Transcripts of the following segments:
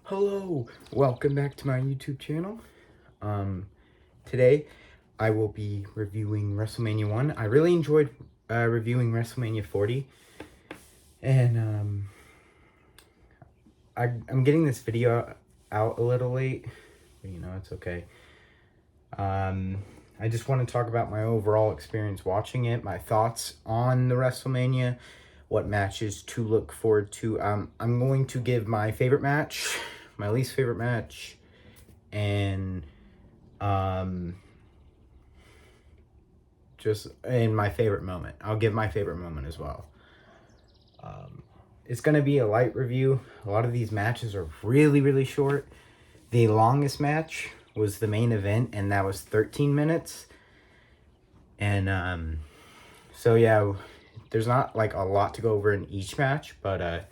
Hello, welcome back to my YouTube channel. Today I will be reviewing WrestleMania 1. I really enjoyed reviewing WrestleMania 40. And I'm getting this video out a little late, but it's okay. I just want to talk about my overall experience watching it, my thoughts on the WrestleMania, what matches to look forward to. I'm going to give my favorite match, my least favorite match, and just in my favorite moment. I'll give my favorite moment as well. It's going to be a light review. A lot of these matches are really, really short. The longest match was the main event, and that was 13 minutes. And so yeah, there's not like a lot to go over in each match, but here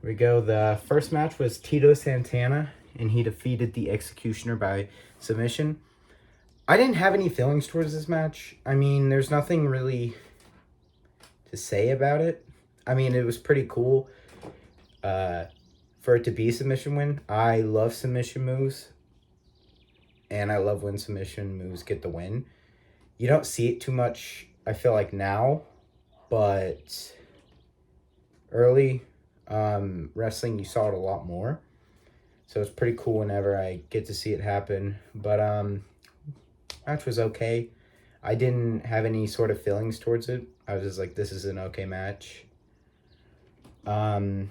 we go. The first match was Tito Santana, and he defeated the Executioner by submission. I didn't have any feelings towards this match. I mean, there's nothing really to say about it. I mean, it was pretty cool for it to be a submission win. I love submission moves, and I love when submission moves get the win. You don't see it too much, I feel like, now, but early wrestling, you saw it a lot more. So it's pretty cool whenever I get to see it happen. But match was okay. I didn't have any sort of feelings towards it. I was just like, this is an okay match. But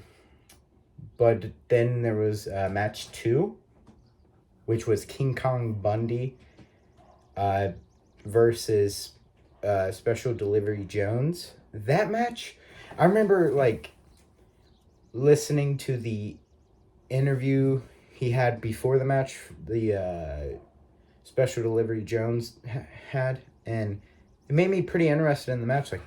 then there was match 2, which was King Kong Bundy versus Special Delivery Jones. That match, I remember like listening to the interview he had before the match, the Special Delivery Jones had, and it made me pretty interested in the match. Like,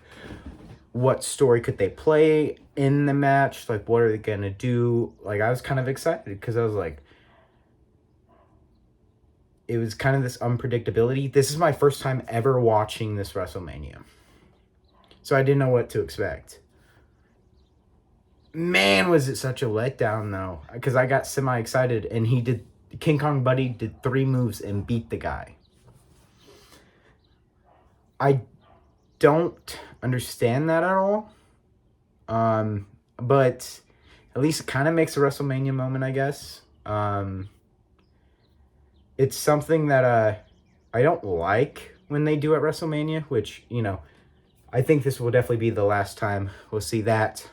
what story could they play in the match? Like, what are they gonna do? Like, I was kind of excited because I was like, it was kind of this unpredictability. This is my first time ever watching this WrestleMania, so I didn't know what to expect. Man, was it such a letdown, though, because I got semi-excited, and King Kong Bundy did 3 moves and beat the guy. I don't understand that at all, but at least it kind of makes a WrestleMania moment, I guess. It's something that I don't like when they do at WrestleMania, which, I think this will definitely be the last time we'll see that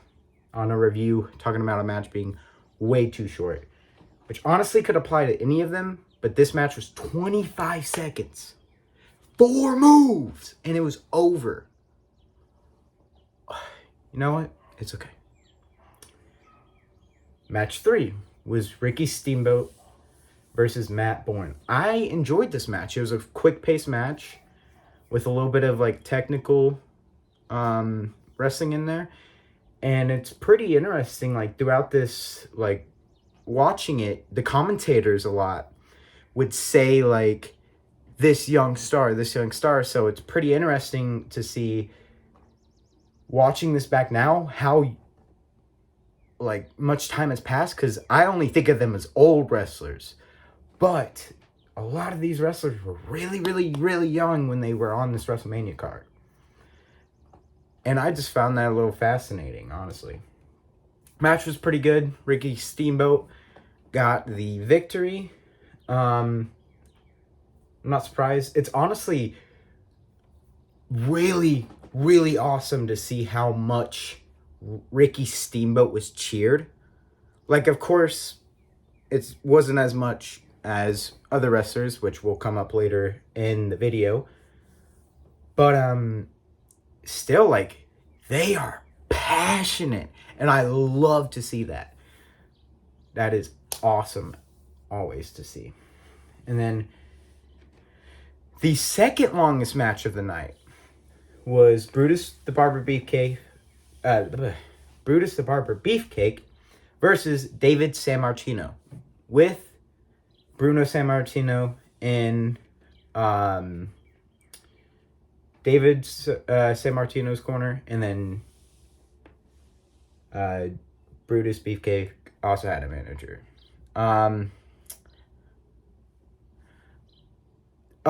on a review, talking about a match being way too short, which honestly could apply to any of them, but this match was 25 seconds. 4 moves, and it was over. You know what? It's okay. Match 3 was Ricky Steamboat versus Matt Bourne. I enjoyed this match. It was a quick-paced match with a little bit of like technical wrestling in there. And it's pretty interesting, like, throughout this, like, watching it, the commentators a lot would say, like, this young star. So it's pretty interesting to see, watching this back now, how, like, much time has passed, because I only think of them as old wrestlers. But a lot of these wrestlers were really, really, really young when they were on this WrestleMania card. And I just found that a little fascinating, honestly. Match was pretty good. Ricky Steamboat got the victory. I'm not surprised. It's honestly really, really awesome to see how much Ricky Steamboat was cheered. Like, of course, it wasn't as much as other wrestlers, which will come up later in the video. But still, like, they are passionate, and I love to see that. That is awesome always to see. And then the second longest match of the night was Brutus the Barber Beefcake versus David Sammartino, with Bruno Sammartino in David Sammartino's corner, and then Brutus Beefcake also had a manager. A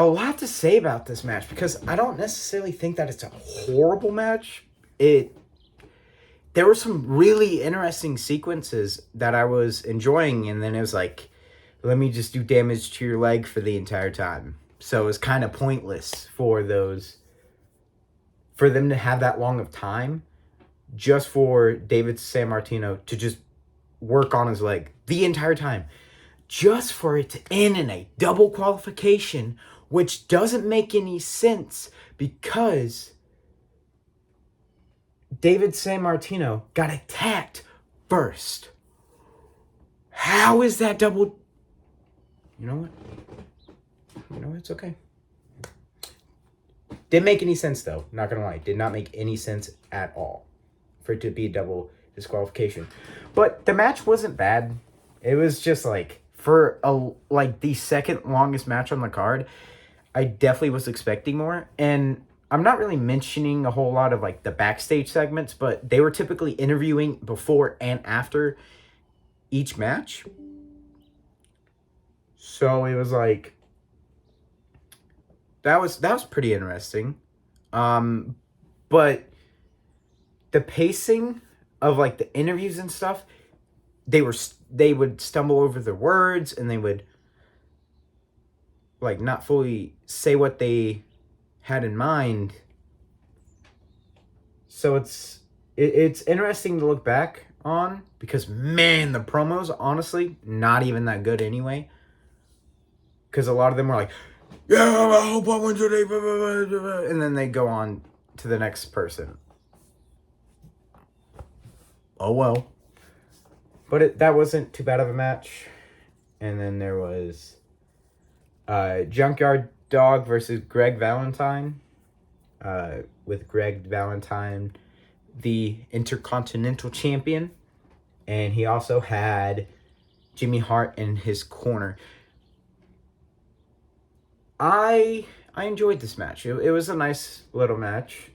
lot to say about this match because I don't necessarily think that it's a horrible match. There were some really interesting sequences that I was enjoying, and then it was like, let me just do damage to your leg for the entire time. So it was kind of pointless for them to have that long of time just for David Sammartino to just work on his leg the entire time. Just for it to end in a double qualification, which doesn't make any sense because David Sammartino got attacked first. How is that double? You know what? It's okay. Didn't make any sense, though. Not gonna lie. Did not make any sense at all for it to be a double disqualification. But the match wasn't bad. It was just like, for the second longest match on the card, I definitely was expecting more. And I'm not really mentioning a whole lot of like the backstage segments, but they were typically interviewing before and after each match. So it was like, that was pretty interesting. But the pacing of like the interviews and stuff, they would stumble over their words, and they would like not fully say what they had in mind. So it's interesting to look back on because, man, the promos, honestly, not even that good anyway. Because a lot of them were like, yeah, I hope I win today, and then they go on to the next person. Oh well. But that wasn't too bad of a match. And then there was Junkyard Dog versus Greg Valentine. With Greg Valentine, the Intercontinental Champion. And he also had Jimmy Hart in his corner. I enjoyed this match. It was a nice little match.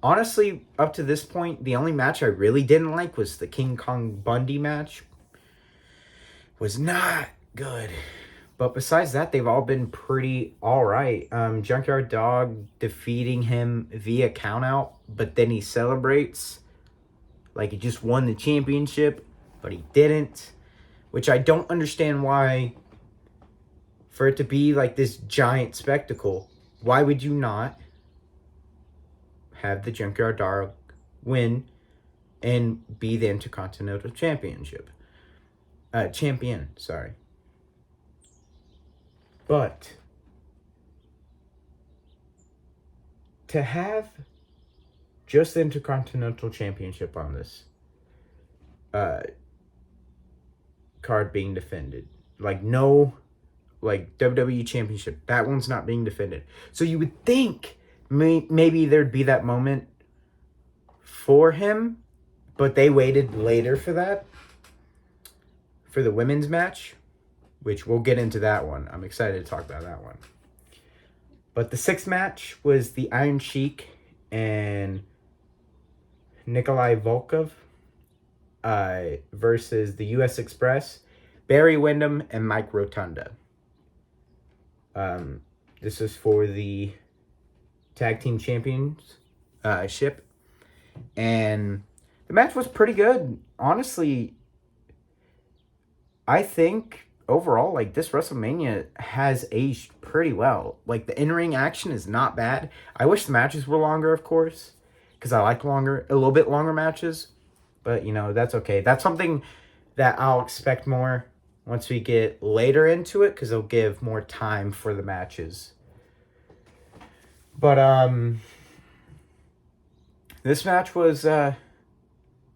Honestly, up to this point, the only match I really didn't like was the King Kong Bundy match. Was not good. But besides that, they've all been pretty alright. Junkyard Dog defeating him via countout, but then he celebrates like he just won the championship, but he didn't. Which I don't understand why, for it to be like this giant spectacle, why would you not have the Junkyard Dog win and be the Intercontinental Championship? Champion, sorry. But to have just the Intercontinental Championship on this card being defended, like no, like WWE Championship, that one's not being defended. So you would think maybe there'd be that moment for him, but they waited later for that, for the women's match, which we'll get into that one. I'm excited to talk about that one. But the sixth match was the Iron Sheik and Nikolai Volkov versus the U.S. Express, Barry Windham, and Mike Rotunda. This is for the Tag Team Championship. And the match was pretty good. Honestly, I think overall, like, this WrestleMania has aged pretty well. Like, the in-ring action is not bad. I wish the matches were longer, of course, because I like a little bit longer matches. But, you know, that's okay. That's something that I'll expect more once we get later into it, because it'll give more time for the matches. But, this match was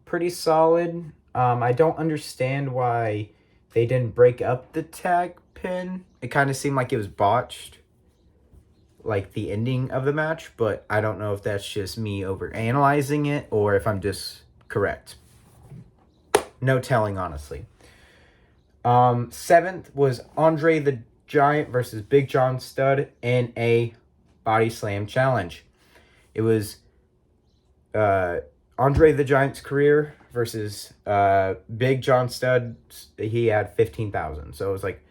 pretty solid. I don't understand why they didn't break up the tag pin. It kind of seemed like it was botched, like the ending of the match, but I don't know if that's just me overanalyzing it or if I'm just correct. No telling, honestly. Seventh was Andre the Giant versus Big John Studd in a body slam challenge. It was Andre the Giant's career versus Big John Studd. He had 15,000. So it was like,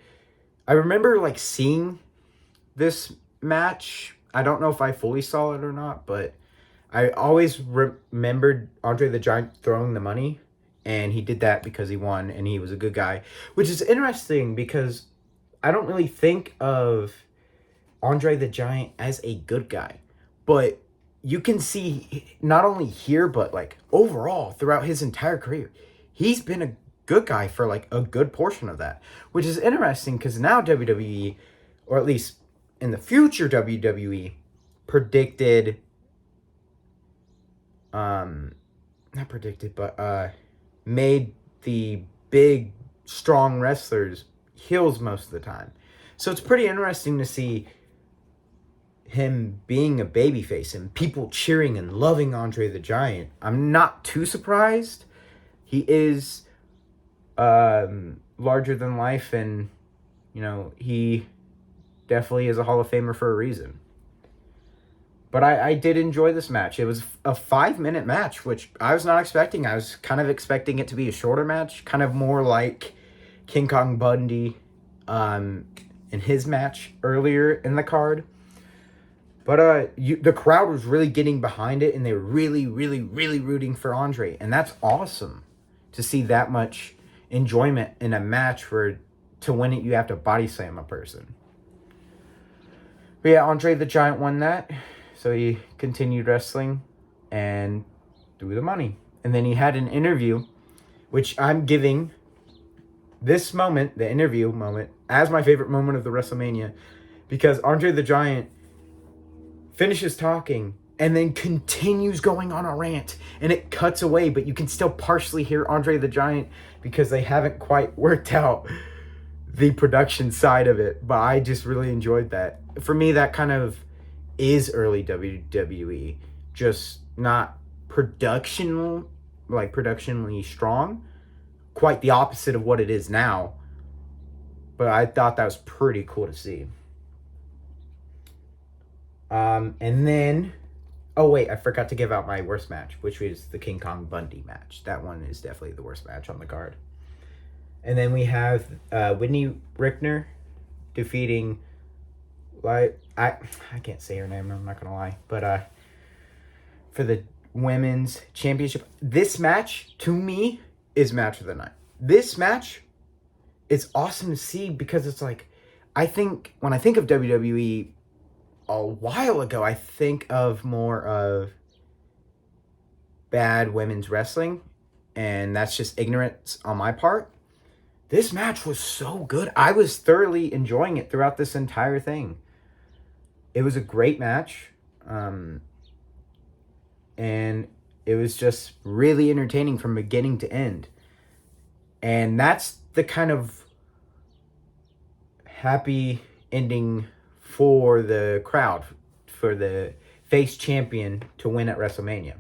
I remember like seeing this match. I don't know if I fully saw it or not, but I always remembered Andre the Giant throwing the money, and he did that because he won and he was a good guy, which is interesting because I don't really think of Andre the Giant as a good guy, but you can see not only here but like overall throughout his entire career, he's been a good guy for like a good portion of that, which is interesting because now WWE, or at least in the future WWE, predicted, not predicted, but made the big strong wrestlers heels most of the time. So it's pretty interesting to see him being a babyface and people cheering and loving Andre the Giant. I'm not too surprised. He is larger than life, and you know, he definitely is a Hall of Famer for a reason. But I did enjoy this match. It was a 5-minute match, which I was not expecting. I was kind of expecting it to be a shorter match, kind of more like King Kong Bundy in his match earlier in the card. But the crowd was really getting behind it, and they were really, really, really rooting for Andre. And that's awesome to see that much enjoyment in a match where to win it, you have to body slam a person. But yeah, Andre the Giant won that. So he continued wrestling and threw the money. And then he had an interview, which I'm giving this moment, the interview moment, as my favorite moment of the WrestleMania, because Andre the Giant finishes talking and then continues going on a rant, and it cuts away, but you can still partially hear Andre the Giant because they haven't quite worked out the production side of it. But I just really enjoyed that. For me, that kind of is early WWE, just not productionally strong, quite the opposite of what it is now. But I thought that was pretty cool to see. And then, oh wait, I forgot to give out my worst match, which was the King Kong Bundy match. That one is definitely the worst match on the card. And then we have Whitney Rickner defeating, I can't say her name, I'm not gonna lie, but for the women's championship. This match, to me, is match of the night. This match, it's awesome to see because it's like, I think when I think of WWE a while ago, I think of more of bad women's wrestling, and that's just ignorance on my part. This match was so good. I was thoroughly enjoying it throughout this entire thing. It was a great match, and it was just really entertaining from beginning to end. And that's the kind of happy ending for the crowd, for the face champion to win at WrestleMania.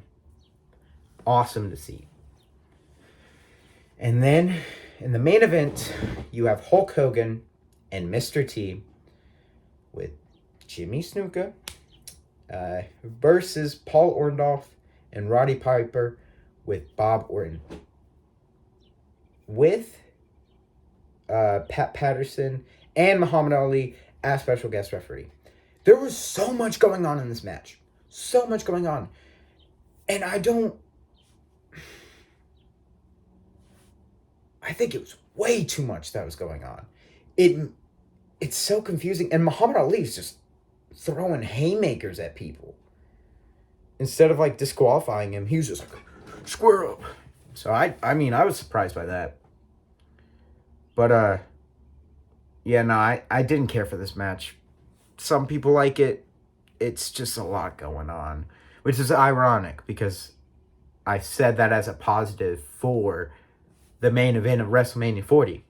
Awesome to see. And then in the main event, you have Hulk Hogan and Mr. T with Jimmy Snuka versus Paul Orndorff and Roddy Piper with Bob Orton. With Pat Patterson and Muhammad Ali as special guest referee. There was so much going on in this match. So much going on. And I think it was way too much that was going on. It's so confusing. And Muhammad Ali is just throwing haymakers at people. Instead of like disqualifying him, he was just like, square up. So I mean, I was surprised by that. But yeah, no, I didn't care for this match. Some people like it. It's just a lot going on, which is ironic because I said that as a positive for the main event of WrestleMania 40.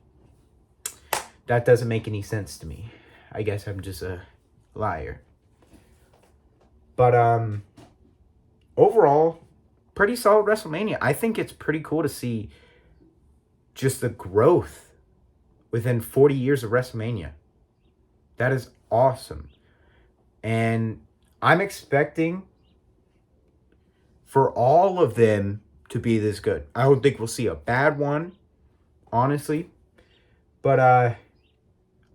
That doesn't make any sense to me. I guess I'm just a liar. But overall, pretty solid WrestleMania. I think it's pretty cool to see just the growth within 40 years of WrestleMania. That is awesome. And I'm expecting for all of them to be this good. I don't think we'll see a bad one, honestly. But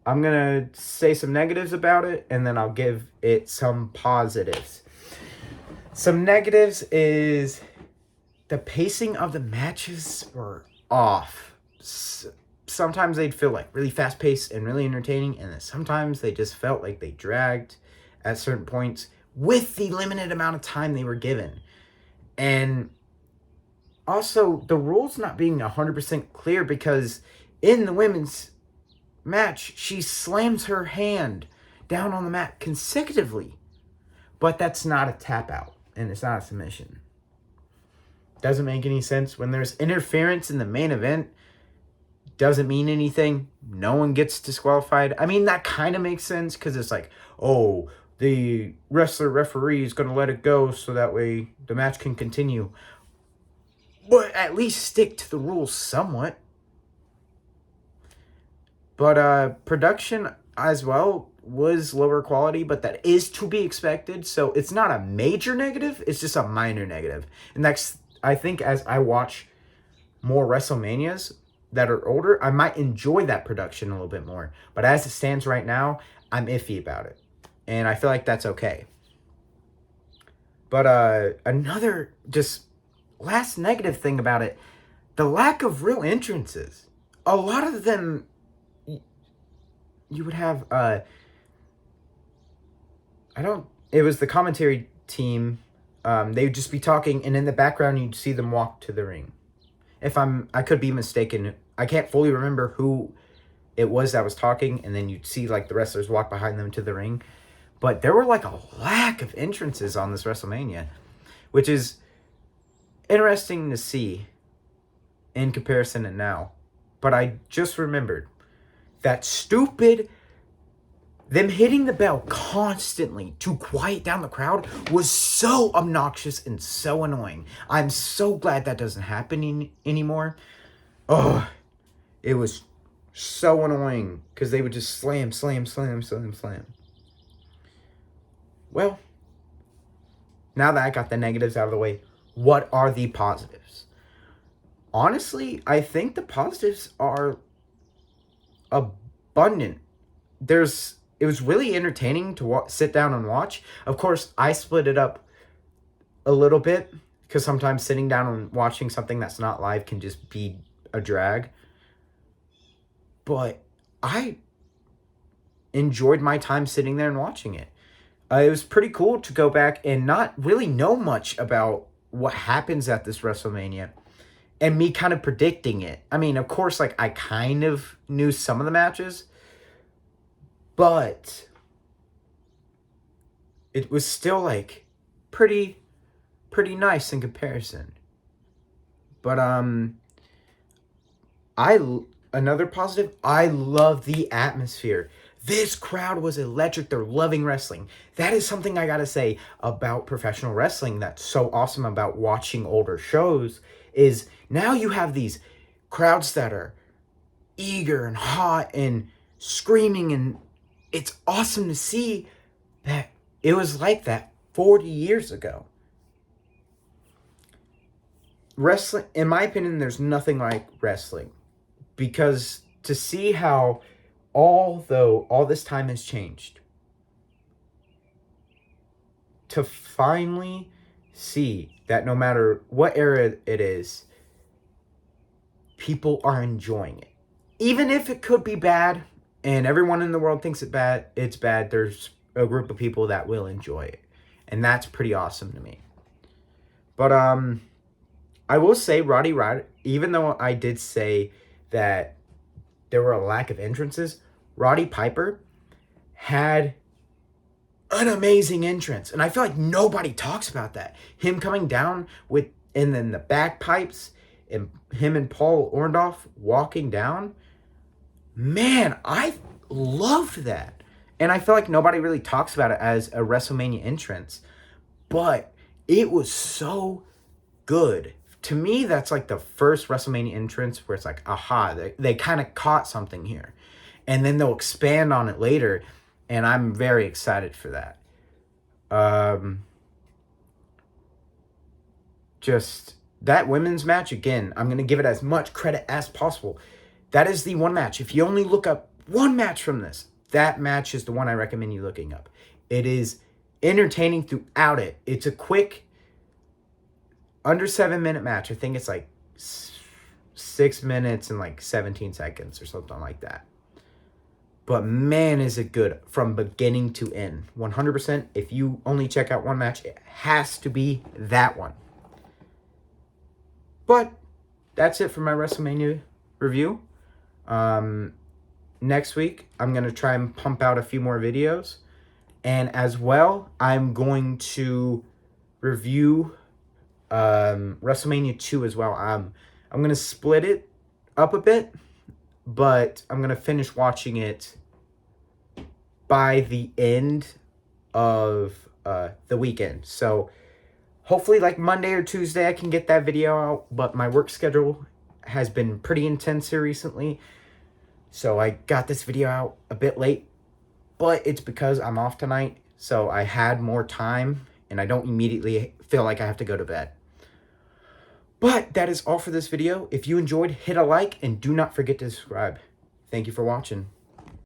I'm going to say some negatives about it, and then I'll give it some positives. Some negatives is the pacing of the matches were off. Sometimes they'd feel like really fast-paced and really entertaining, and then sometimes they just felt like they dragged at certain points with the limited amount of time they were given. And also, the rules not being 100% clear, because in the women's match, she slams her hand down on the mat consecutively. But that's not a tap out, and it's not a submission. Doesn't make any sense. When there's interference in the main event, doesn't mean anything. No one gets disqualified. I mean, that kind of makes sense, because it's like, oh, the referee is going to let it go so that way the match can continue. But at least stick to the rules somewhat. But production as well was lower quality, but that is to be expected. So it's not a major negative. It's just a minor negative. And that's, I think, as I watch more WrestleManias that are older, I might enjoy that production a little bit more. But as it stands right now, I'm iffy about it. And I feel like that's okay. But another just last negative thing about it, the lack of real entrances. A lot of them, you would have, it was the commentary team, they would just be talking, and in the background, you'd see them walk to the ring. I could be mistaken. I can't fully remember who it was that was talking, and then you'd see, like, the wrestlers walk behind them to the ring. But there were, like, a lack of entrances on this WrestleMania, which is interesting to see in comparison to now. But I just remembered that stupid, them hitting the bell constantly to quiet down the crowd was so obnoxious and so annoying. I'm so glad that doesn't happen anymore. Oh, it was so annoying, because they would just slam. Well, now that I got the negatives out of the way, what are the positives? Honestly, I think the positives are abundant. It was really entertaining to sit down and watch. Of course, I split it up a little bit, because sometimes sitting down and watching something that's not live can just be a drag. But I enjoyed my time sitting there and watching it. It was pretty cool to go back and not really know much about what happens at this WrestleMania, and me kind of predicting it. I mean, of course, like, I kind of knew some of the matches, but it was still, like, pretty nice in comparison. But another positive, I love the atmosphere. This crowd was electric. They're loving wrestling. That is something I gotta say about professional wrestling that's so awesome about watching older shows, is now you have these crowds that are eager and hot and screaming, and it's awesome to see that it was like that 40 years ago. Wrestling, in my opinion, there's nothing like wrestling, because to see how, although all this time has changed, to finally see that no matter what era it is, people are enjoying it. Even if it could be bad, and everyone in the world thinks it's bad, there's a group of people that will enjoy it. And that's pretty awesome to me. But I will say Roddy, even though I did say that there were a lack of entrances, Roddy Piper had an amazing entrance. And I feel like nobody talks about that. Him coming down and then the bagpipes, and him and Paul Orndorff walking down. Man, I loved that. And I feel like nobody really talks about it as a WrestleMania entrance. But it was so good. To me, that's like the first WrestleMania entrance where it's like, aha, they kind of caught something here. And then they'll expand on it later. And I'm very excited for that. Just that women's match, again, I'm going to give it as much credit as possible. That is the one match. If you only look up one match from this, that match is the one I recommend you looking up. It is entertaining throughout it. It's a quick, under 7-minute match. I think it's like 6 minutes and like 17 seconds or something like that. But man, is it good from beginning to end. 100%. If you only check out one match, it has to be that one. But that's it for my WrestleMania review. Next week, I'm going to try and pump out a few more videos. And as well, I'm going to review WrestleMania 2 as well. I'm going to split it up a bit, but I'm going to finish watching it by the end of the weekend. So hopefully like Monday or Tuesday I can get that video out, but my work schedule has been pretty intense here recently. So I got this video out a bit late, but it's because I'm off tonight. So I had more time and I don't immediately feel like I have to go to bed. But that is all for this video. If you enjoyed, hit a like and do not forget to subscribe. Thank you for watching.